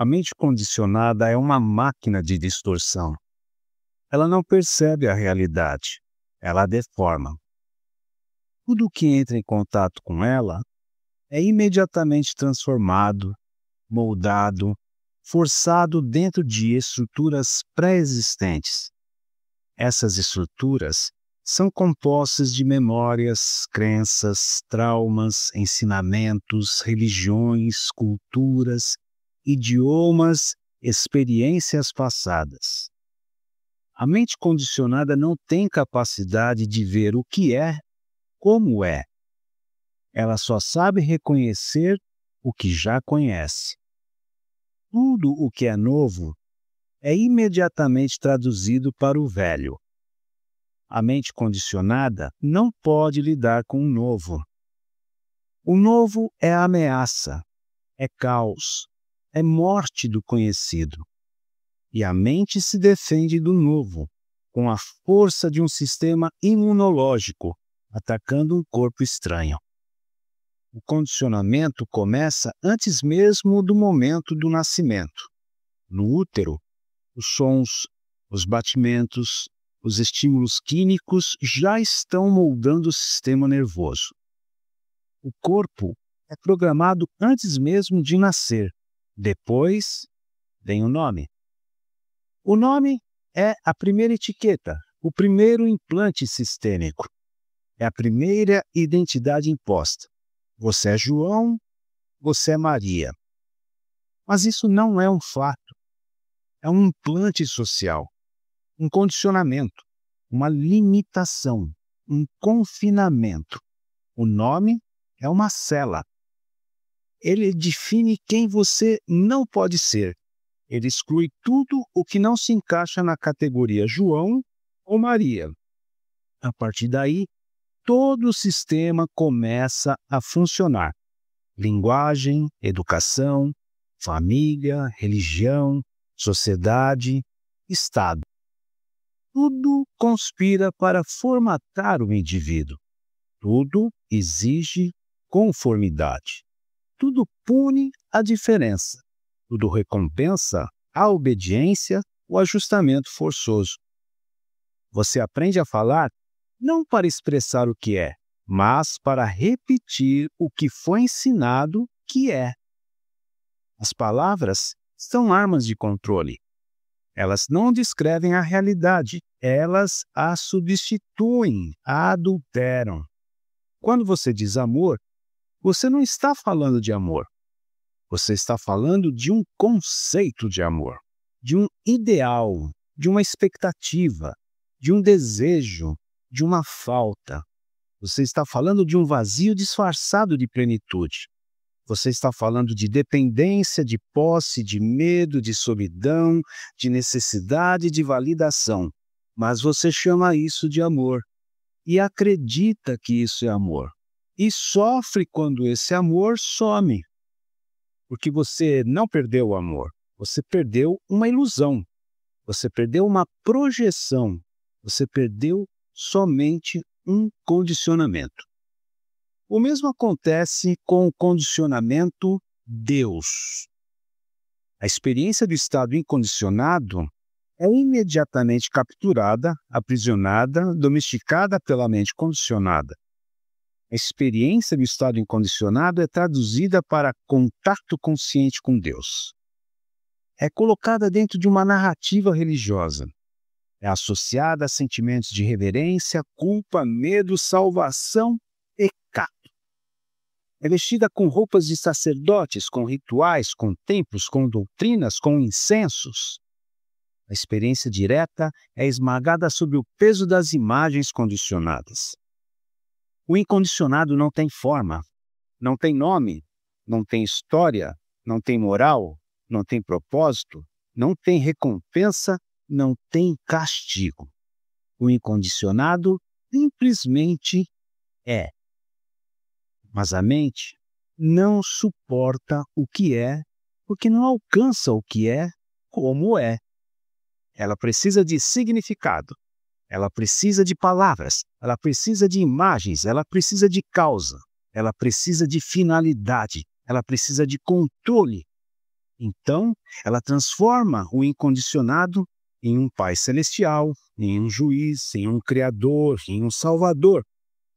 A mente condicionada é uma máquina de distorção. Ela não percebe a realidade, ela a deforma. Tudo que entra em contato com ela é imediatamente transformado, moldado, forçado dentro de estruturas pré-existentes. Essas estruturas são compostas de memórias, crenças, traumas, ensinamentos, religiões, culturas, idiomas, experiências passadas. A mente condicionada não tem capacidade de ver o que é, como é. Ela só sabe reconhecer o que já conhece. Tudo o que é novo é imediatamente traduzido para o velho. A mente condicionada não pode lidar com o novo. O novo é ameaça, é caos, é morte do conhecido. E a mente se defende do novo, com a força de um sistema imunológico, atacando um corpo estranho. O condicionamento começa antes mesmo do momento do nascimento. No útero, os sons, os batimentos, os estímulos químicos já estão moldando o sistema nervoso. O corpo é programado antes mesmo de nascer. Depois, vem o nome. O nome é a primeira etiqueta, o primeiro implante sistêmico. É a primeira identidade imposta. Você é João, você é Maria. Mas isso não é um fato. É um implante social, um condicionamento, uma limitação, um confinamento. O nome é uma cela. Ele define quem você não pode ser. Ele exclui tudo o que não se encaixa na categoria João ou Maria. A partir daí, todo o sistema começa a funcionar. Linguagem, educação, família, religião, sociedade, Estado. Tudo conspira para formatar o indivíduo. Tudo exige conformidade. Tudo pune a diferença. Tudo recompensa a obediência, o ajustamento forçoso. Você aprende a falar não para expressar o que é, mas para repetir o que foi ensinado que é. As palavras são armas de controle. Elas não descrevem a realidade, elas a substituem, a adulteram. Quando você diz amor, você não está falando de amor. Você está falando de um conceito de amor, de um ideal, de uma expectativa, de um desejo, de uma falta. Você está falando de um vazio disfarçado de plenitude. Você está falando de dependência, de posse, de medo, de solidão, de necessidade de validação. Mas você chama isso de amor e acredita que isso é amor. E sofre quando esse amor some. Porque você não perdeu o amor, você perdeu uma ilusão. Você perdeu uma projeção. Você perdeu somente um condicionamento. O mesmo acontece com o condicionamento Deus. A experiência do estado incondicionado é imediatamente capturada, aprisionada, domesticada pela mente condicionada. A experiência do estado incondicionado é traduzida para contato consciente com Deus. É colocada dentro de uma narrativa religiosa. É associada a sentimentos de reverência, culpa, medo, salvação, pecado. É vestida com roupas de sacerdotes, com rituais, com templos, com doutrinas, com incensos. A experiência direta é esmagada sob o peso das imagens condicionadas. O incondicionado não tem forma, não tem nome, não tem história, não tem moral, não tem propósito, não tem recompensa, não tem castigo. O incondicionado simplesmente é. Mas a mente não suporta o que é, porque não alcança o que é como é. Ela precisa de significado, ela precisa de palavras, ela precisa de imagens, ela precisa de causa, ela precisa de finalidade, ela precisa de controle. Então, ela transforma o incondicionado em um Pai celestial, em um juiz, em um criador, em um salvador.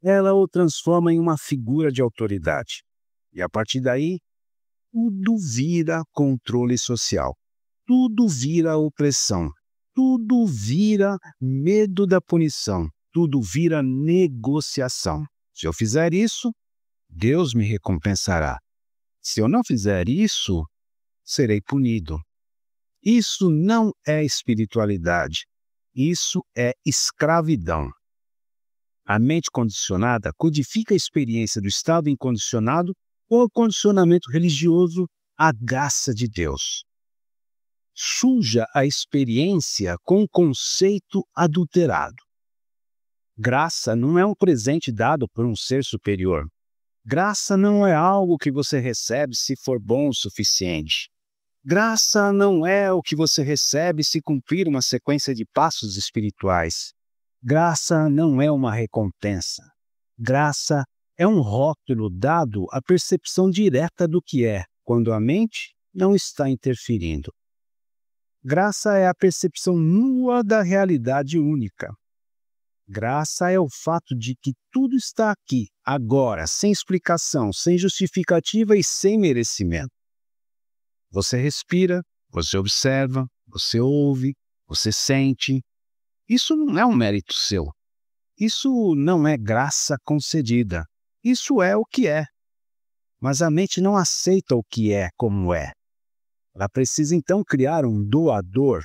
Ela o transforma em uma figura de autoridade. E a partir daí, tudo vira controle social. Tudo vira opressão. Tudo vira medo da punição. Tudo vira negociação. Se eu fizer isso, Deus me recompensará. Se eu não fizer isso, serei punido. Isso não é espiritualidade. Isso é escravidão. A mente condicionada codifica a experiência do estado incondicionado ou condicionamento religioso à graça de Deus. Suja a experiência com um conceito adulterado. Graça não é um presente dado por um ser superior. Graça não é algo que você recebe se for bom o suficiente. Graça não é o que você recebe se cumprir uma sequência de passos espirituais. Graça não é uma recompensa. Graça é um rótulo dado à percepção direta do que é, quando a mente não está interferindo. Graça é a percepção nua da realidade única. Graça é o fato de que tudo está aqui, agora, sem explicação, sem justificativa e sem merecimento. Você respira, você observa, você ouve, você sente. Isso não é um mérito seu. Isso não é graça concedida. Isso é o que é. Mas a mente não aceita o que é como é. Ela precisa então criar um doador.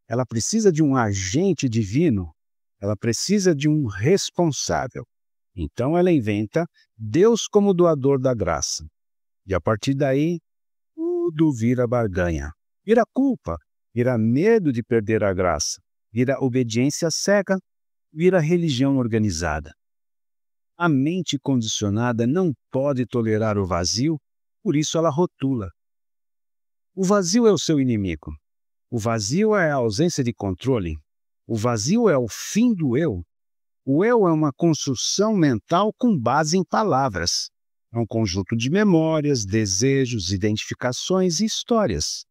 Ela precisa de um agente divino. Ela precisa de um responsável. Então ela inventa Deus como doador da graça. E a partir daí, tudo vira barganha. Vira culpa, vira medo de perder a graça, vira obediência cega, vira religião organizada. A mente condicionada não pode tolerar o vazio, por isso ela rotula. O vazio é o seu inimigo. O vazio é a ausência de controle. O vazio é o fim do eu. O eu é uma construção mental com base em palavras. É um conjunto de memórias, desejos, identificações e histórias.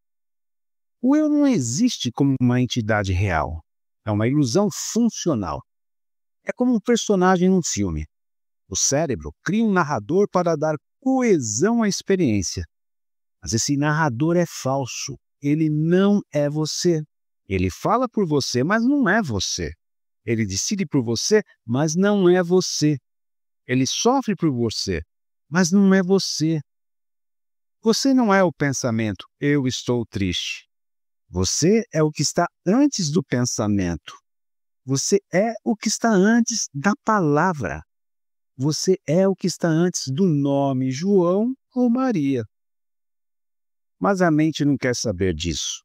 O eu não existe como uma entidade real. É uma ilusão funcional. É como um personagem num filme. O cérebro cria um narrador para dar coesão à experiência. Mas esse narrador é falso. Ele não é você. Ele fala por você, mas não é você. Ele decide por você, mas não é você. Ele sofre por você, mas não é você. Você não é o pensamento, eu estou triste. Você é o que está antes do pensamento. Você é o que está antes da palavra. Você é o que está antes do nome João ou Maria. Mas a mente não quer saber disso.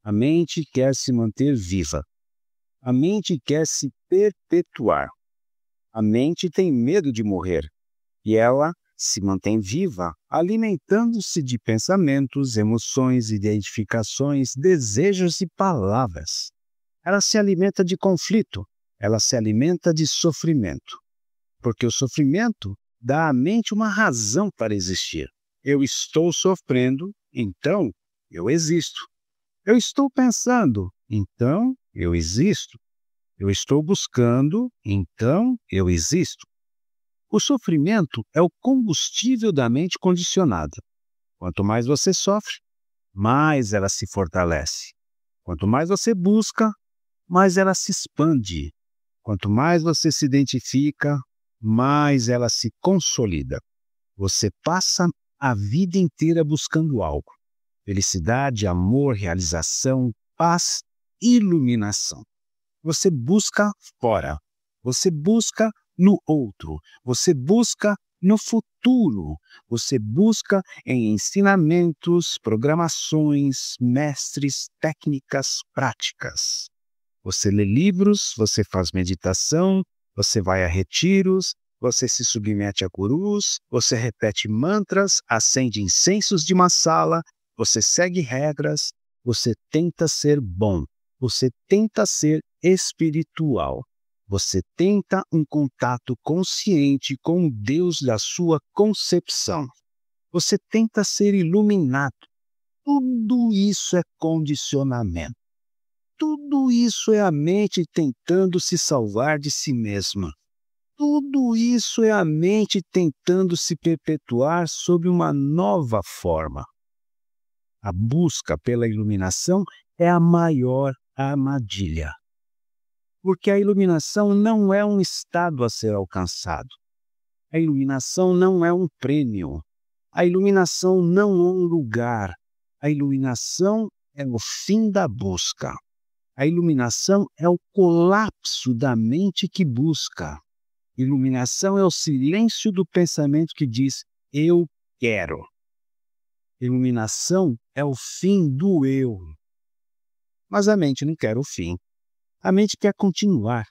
A mente quer se manter viva. A mente quer se perpetuar. A mente tem medo de morrer. E ela se mantém viva, alimentando-se de pensamentos, emoções, identificações, desejos e palavras. Ela se alimenta de conflito. Ela se alimenta de sofrimento. Porque o sofrimento dá à mente uma razão para existir. Eu estou sofrendo, então eu existo. Eu estou pensando, então eu existo. Eu estou buscando, então eu existo. O sofrimento é o combustível da mente condicionada. Quanto mais você sofre, mais ela se fortalece. Quanto mais você busca, mais ela se expande. Quanto mais você se identifica, mais ela se consolida. Você passa a vida inteira buscando algo. Felicidade, amor, realização, paz, iluminação. Você busca fora. Você busca no outro. Você busca no futuro. Você busca em ensinamentos, programações, mestres, técnicas, práticas. Você lê livros, você faz meditação, você vai a retiros, você se submete a gurus, você repete mantras, acende incensos de masala, você segue regras, você tenta ser bom, você tenta ser espiritual, você tenta um contato consciente com o Deus da sua concepção. Você tenta ser iluminado, Tudo isso é condicionamento. Tudo isso é a mente tentando se salvar de si mesma. Tudo isso é a mente tentando se perpetuar sob uma nova forma. A busca pela iluminação é a maior armadilha. Porque a iluminação não é um estado a ser alcançado. A iluminação não é um prêmio. A iluminação não é um lugar. A iluminação é o fim da busca. A iluminação é o colapso da mente que busca. Iluminação é o silêncio do pensamento que diz, eu quero. Iluminação é o fim do eu. Mas a mente não quer o fim. A mente quer continuar.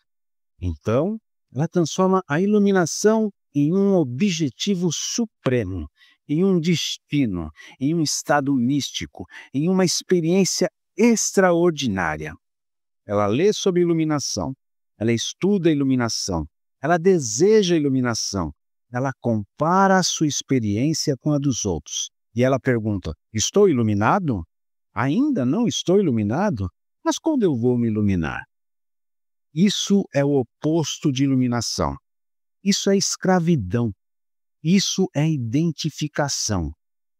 Então, ela transforma a iluminação em um objetivo supremo, em um destino, em um estado místico, em uma experiência extraordinária. Ela lê sobre iluminação, ela estuda a iluminação, ela deseja a iluminação, ela compara a sua experiência com a dos outros. E ela pergunta, estou iluminado? Ainda não estou iluminado? Mas quando eu vou me iluminar? Isso é o oposto de iluminação. Isso é escravidão. Isso é identificação.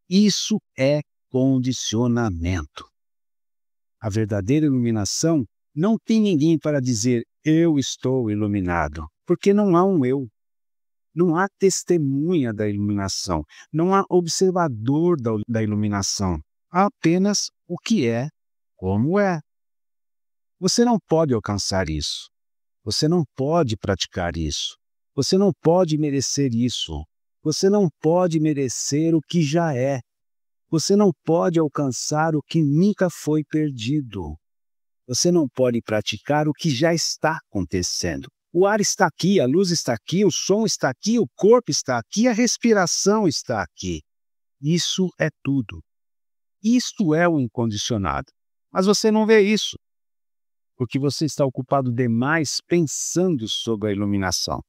Isso é condicionamento. A verdadeira iluminação não tem ninguém para dizer eu estou iluminado, porque não há um eu. Não há testemunha da iluminação. Não há observador da iluminação. Há apenas o que é, como é. Você não pode alcançar isso. Você não pode praticar isso. Você não pode merecer isso. Você não pode merecer o que já é. Você não pode alcançar o que nunca foi perdido. Você não pode praticar o que já está acontecendo. O ar está aqui, a luz está aqui, o som está aqui, o corpo está aqui, a respiração está aqui. Isso é tudo. Isto é o incondicionado. Mas você não vê isso, porque você está ocupado demais pensando sobre a iluminação.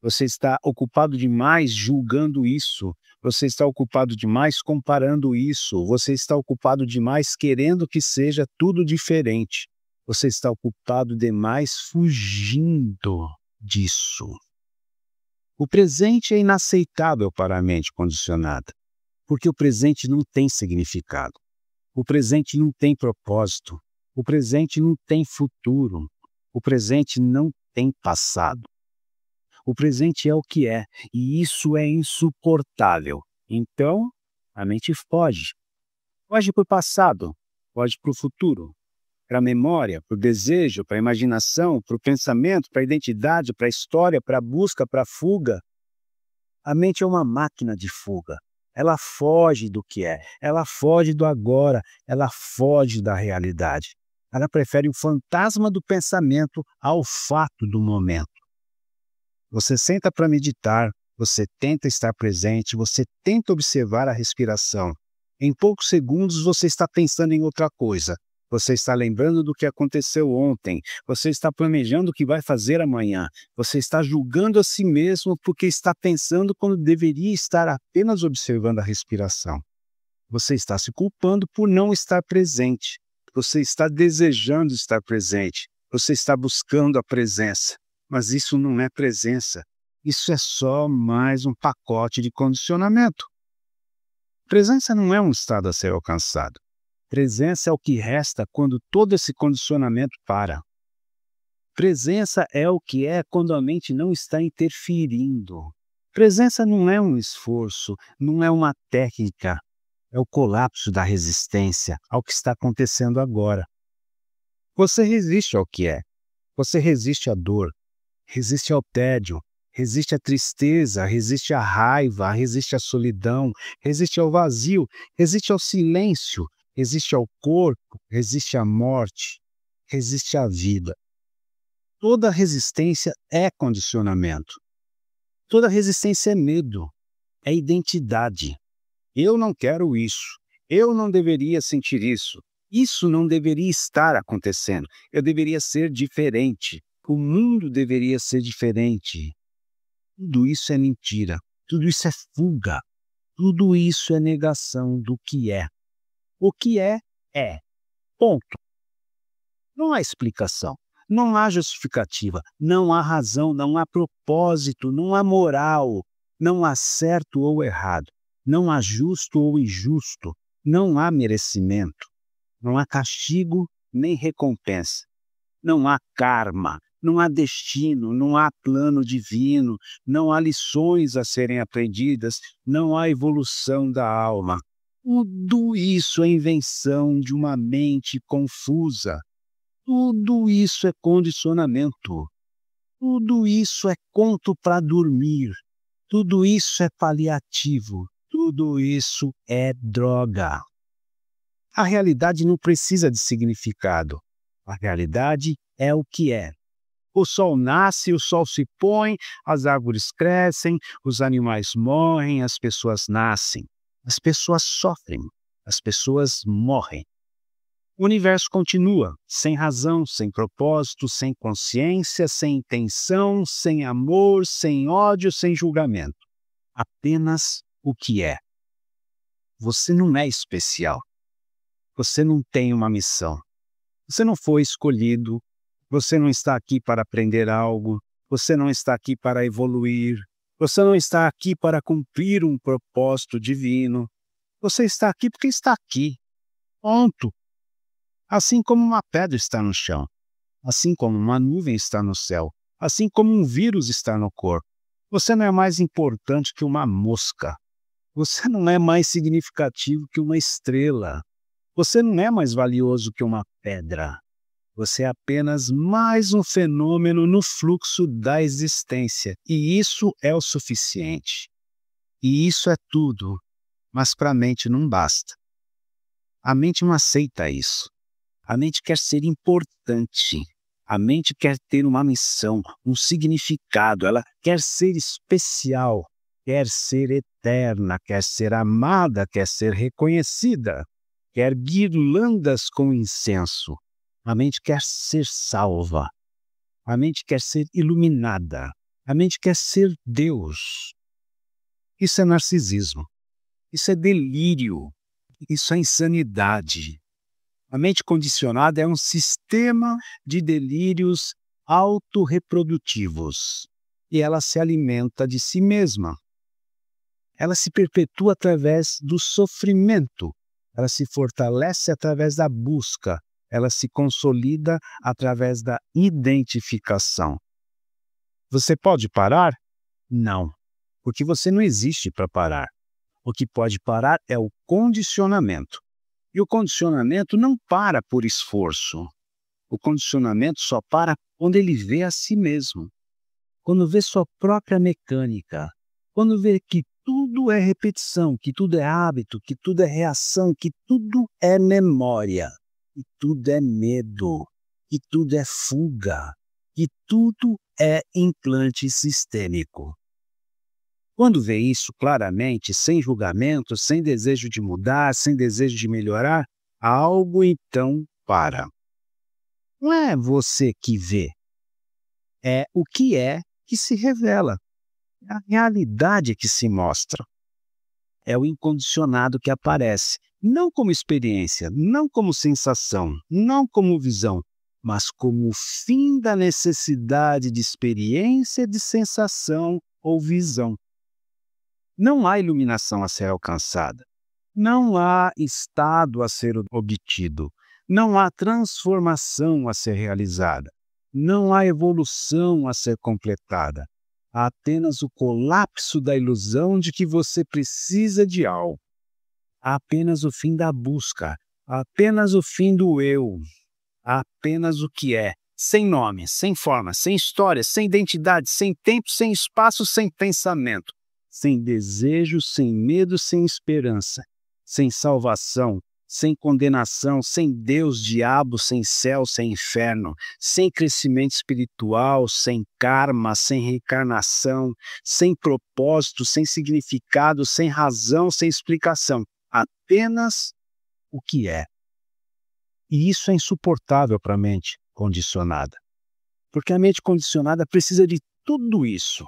Você está ocupado demais julgando isso. Você está ocupado demais comparando isso. Você está ocupado demais querendo que seja tudo diferente. Você está ocupado demais fugindo disso. O presente é inaceitável para a mente condicionada, porque o presente não tem significado. O presente não tem propósito. O presente não tem futuro. O presente não tem passado. O presente é o que é, e isso é insuportável. Então, a mente foge. Foge para o passado, foge para o futuro, para a memória, para o desejo, para a imaginação, para o pensamento, para a identidade, para a história, para a busca, para a fuga. A mente é uma máquina de fuga. Ela foge do que é, ela foge do agora, ela foge da realidade. Ela prefere o fantasma do pensamento ao fato do momento. Você senta para meditar, você tenta estar presente, você tenta observar a respiração. Em poucos segundos você está pensando em outra coisa. Você está lembrando do que aconteceu ontem. Você está planejando o que vai fazer amanhã. Você está julgando a si mesmo porque está pensando quando deveria estar apenas observando a respiração. Você está se culpando por não estar presente. Você está desejando estar presente. Você está buscando a presença. Mas isso não é presença. Isso é só mais um pacote de condicionamento. Presença não é um estado a ser alcançado. Presença é o que resta quando todo esse condicionamento para. Presença é o que é quando a mente não está interferindo. Presença não é um esforço, não é uma técnica. É o colapso da resistência ao que está acontecendo agora. Você resiste ao que é. Você resiste à dor, resiste ao tédio, resiste à tristeza, resiste à raiva, resiste à solidão, resiste ao vazio, resiste ao silêncio, resiste ao corpo, resiste à morte, resiste à vida. Toda resistência é condicionamento. Toda resistência é medo, é identidade. Eu não quero isso. Eu não deveria sentir isso. Isso não deveria estar acontecendo. Eu deveria ser diferente. O mundo deveria ser diferente. Tudo isso é mentira. Tudo isso é fuga. Tudo isso é negação do que é. O que é, é. Ponto. Não há explicação, não há justificativa, não há razão, não há propósito, não há moral, não há certo ou errado, não há justo ou injusto, não há merecimento, não há castigo nem recompensa, não há karma, não há destino, não há plano divino, não há lições a serem aprendidas, não há evolução da alma. Tudo isso é invenção de uma mente confusa. Tudo isso é condicionamento. Tudo isso é conto para dormir. Tudo isso é paliativo. Tudo isso é droga. A realidade não precisa de significado. A realidade é o que é. O sol nasce, o sol se põe, as árvores crescem, os animais morrem, as pessoas nascem. As pessoas sofrem, as pessoas morrem. O universo continua, sem razão, sem propósito, sem consciência, sem intenção, sem amor, sem ódio, sem julgamento. Apenas o que é. Você não é especial. Você não tem uma missão. Você não foi escolhido. Você não está aqui para aprender algo. Você não está aqui para evoluir. Você não está aqui para cumprir um propósito divino. Você está aqui porque está aqui. Ponto. Assim como uma pedra está no chão, assim como uma nuvem está no céu, assim como um vírus está no corpo. Você não é mais importante que uma mosca. Você não é mais significativo que uma estrela. Você não é mais valioso que uma pedra. Você é apenas mais um fenômeno no fluxo da existência. E isso é o suficiente. E isso é tudo. Mas para a mente não basta. A mente não aceita isso. A mente quer ser importante. A mente quer ter uma missão, um significado. Ela quer ser especial, quer ser eterna, quer ser amada, quer ser reconhecida, quer guirlandas com incenso. A mente quer ser salva. A mente quer ser iluminada. A mente quer ser Deus. Isso é narcisismo. Isso é delírio. Isso é insanidade. A mente condicionada é um sistema de delírios autorreprodutivos e ela se alimenta de si mesma. Ela se perpetua através do sofrimento, ela se fortalece através da busca, ela se consolida através da identificação. Você pode parar? Não, porque você não existe para parar. O que pode parar é o condicionamento. E o condicionamento não para por esforço. O condicionamento só para quando ele vê a si mesmo. Quando vê sua própria mecânica. Quando vê que tudo é repetição, que tudo é hábito, que tudo é reação, que tudo é memória, que tudo é medo, que tudo é fuga, que tudo é implante sistêmico. Quando vê isso claramente, sem julgamento, sem desejo de mudar, sem desejo de melhorar, algo então para. Não é você que vê, é o que é que se revela, é a realidade que se mostra. É o incondicionado que aparece, não como experiência, não como sensação, não como visão, mas como o fim da necessidade de experiência, de sensação ou visão. Não há iluminação a ser alcançada. Não há estado a ser obtido. Não há transformação a ser realizada. Não há evolução a ser completada. Há apenas o colapso da ilusão de que você precisa de algo. Há apenas o fim da busca. Há apenas o fim do eu. Há apenas o que é. Sem nome, sem forma, sem história, sem identidade, sem tempo, sem espaço, sem pensamento. Sem desejo, sem medo, sem esperança, sem salvação, sem condenação, sem Deus, diabo, sem céu, sem inferno, sem crescimento espiritual, sem karma, sem reencarnação, sem propósito, sem significado, sem razão, sem explicação. Apenas o que é. E isso é insuportável para a mente condicionada. Porque a mente condicionada precisa de tudo isso.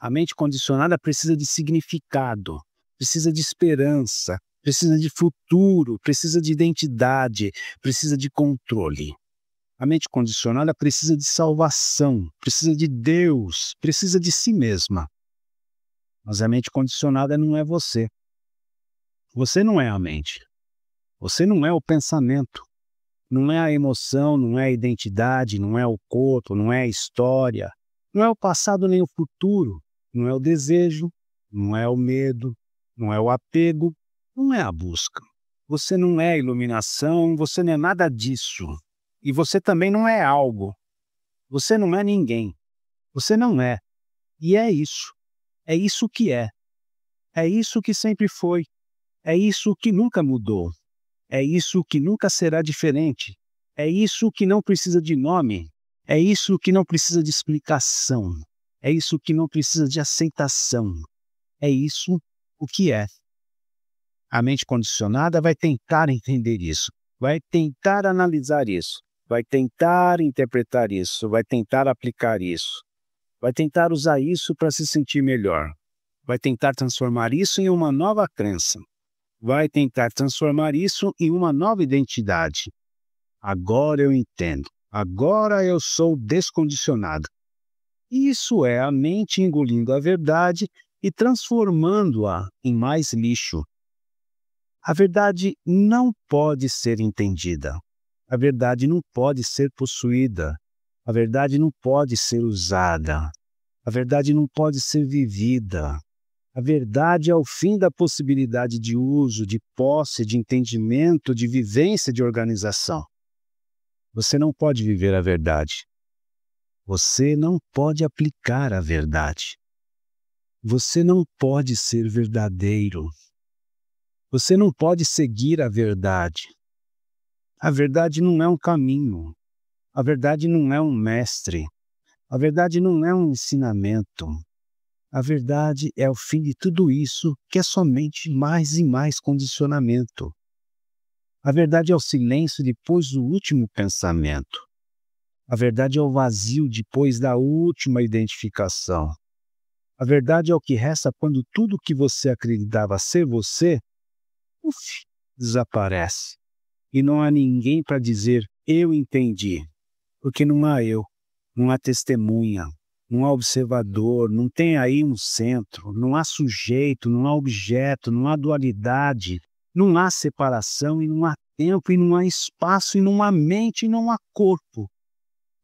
A mente condicionada precisa de significado, precisa de esperança, precisa de futuro, precisa de identidade, precisa de controle. A mente condicionada precisa de salvação, precisa de Deus, precisa de si mesma. Mas a mente condicionada não é você. Você não é a mente. Você não é o pensamento. Não é a emoção, não é a identidade, não é o corpo, não é a história. Não é o passado nem o futuro. Não é o desejo, não é o medo, não é o apego, não é a busca. Você não é a iluminação, você não é nada disso. E você também não é algo. Você não é ninguém. Você não é. E é isso. É isso que é. É isso que sempre foi. É isso que nunca mudou. É isso que nunca será diferente. É isso que não precisa de nome. É isso que não precisa de explicação. É isso que não precisa de aceitação. É isso o que é. A mente condicionada vai tentar entender isso. Vai tentar analisar isso. Vai tentar interpretar isso. Vai tentar aplicar isso. Vai tentar usar isso para se sentir melhor. Vai tentar transformar isso em uma nova crença. Vai tentar transformar isso em uma nova identidade. Agora eu entendo. Agora eu sou descondicionado. Isso é a mente engolindo a verdade e transformando-a em mais lixo. A verdade não pode ser entendida. A verdade não pode ser possuída. A verdade não pode ser usada. A verdade não pode ser vivida. A verdade é o fim da possibilidade de uso, de posse, de entendimento, de vivência, de organização. Você não pode viver a verdade. Você não pode aplicar a verdade. Você não pode ser verdadeiro. Você não pode seguir a verdade. A verdade não é um caminho. A verdade não é um mestre. A verdade não é um ensinamento. A verdade é o fim de tudo isso, que é somente mais e mais condicionamento. A verdade é o silêncio depois do último pensamento. A verdade é o vazio depois da última identificação. A verdade é o que resta quando tudo que você acreditava ser você, desaparece. E não há ninguém para dizer, eu entendi. Porque não há eu, não há testemunha, não há observador, não tem aí um centro, não há sujeito, não há objeto, não há dualidade, não há separação e não há tempo e não há espaço e não há mente e não há corpo.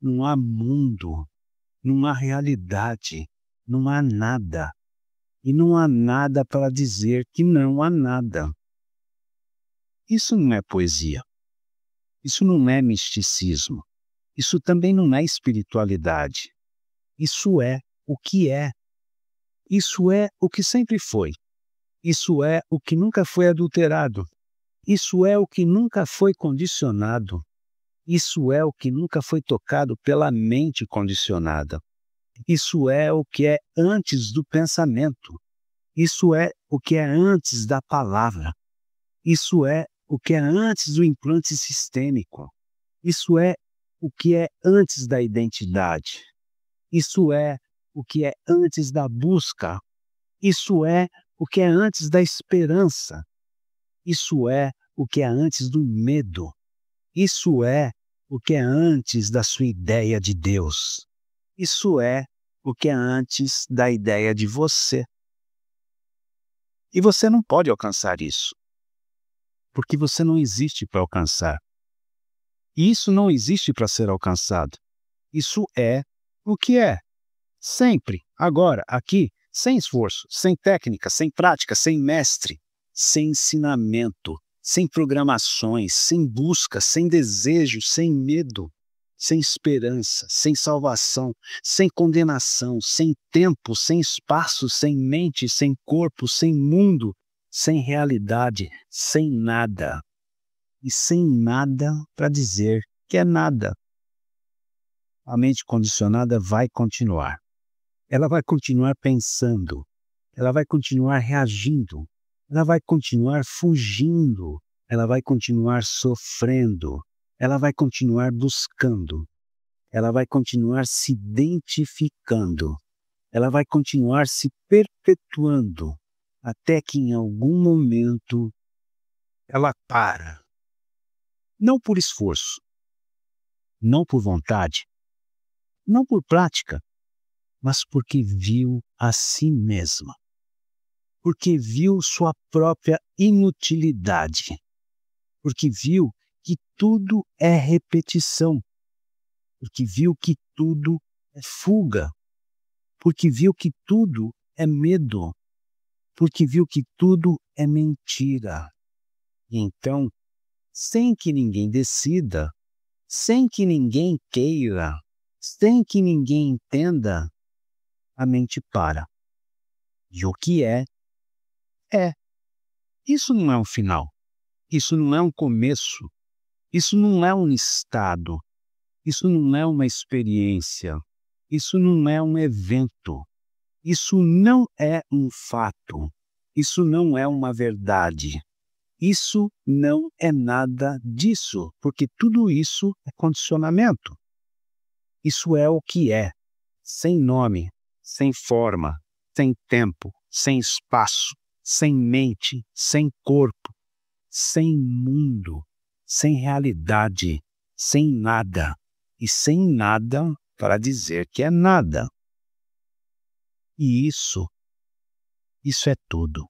Não há mundo, não há realidade, não há nada. E não há nada para dizer que não há nada. Isso não é poesia. Isso não é misticismo. Isso também não é espiritualidade. Isso é o que é. Isso é o que sempre foi. Isso é o que nunca foi adulterado. Isso é o que nunca foi condicionado. Isso é o que nunca foi tocado pela mente condicionada. Isso é o que é antes do pensamento. Isso é o que é antes da palavra. Isso é o que é antes do implante sistêmico. Isso é o que é antes da identidade. Isso é o que é antes da busca. Isso é o que é antes da esperança. Isso é o que é antes do medo. Isso é o que é antes da sua ideia de Deus. Isso é o que é antes da ideia de você. E você não pode alcançar isso, porque você não existe para alcançar. E isso não existe para ser alcançado. Isso é o que é. Sempre, agora, aqui, sem esforço, sem técnica, sem prática, sem mestre, sem ensinamento, sem programações, sem busca, sem desejo, sem medo, sem esperança, sem salvação, sem condenação, sem tempo, sem espaço, sem mente, sem corpo, sem mundo, sem realidade, sem nada. E sem nada para dizer que é nada. A mente condicionada vai continuar. Ela vai continuar pensando. Ela vai continuar reagindo. Ela vai continuar fugindo. Ela vai continuar sofrendo. Ela vai continuar buscando. Ela vai continuar se identificando. Ela vai continuar se perpetuando até que em algum momento ela para. Não por esforço, não por vontade, não por prática, mas porque viu a si mesma. Porque viu sua própria inutilidade. Porque viu que tudo é repetição. Porque viu que tudo é fuga. Porque viu que tudo é medo. Porque viu que tudo é mentira. E então, sem que ninguém decida, sem que ninguém queira, sem que ninguém entenda, a mente para. E o que é, é. Isso não é um final. Isso não é um começo. Isso não é um estado. Isso não é uma experiência. Isso não é um evento. Isso não é um fato. Isso não é uma verdade. Isso não é nada disso, porque tudo isso é condicionamento. Isso é o que é, sem nome, sem forma, sem tempo, sem espaço, sem mente, sem corpo, sem mundo, sem realidade, sem nada, e sem nada para dizer que é nada. E isso é tudo.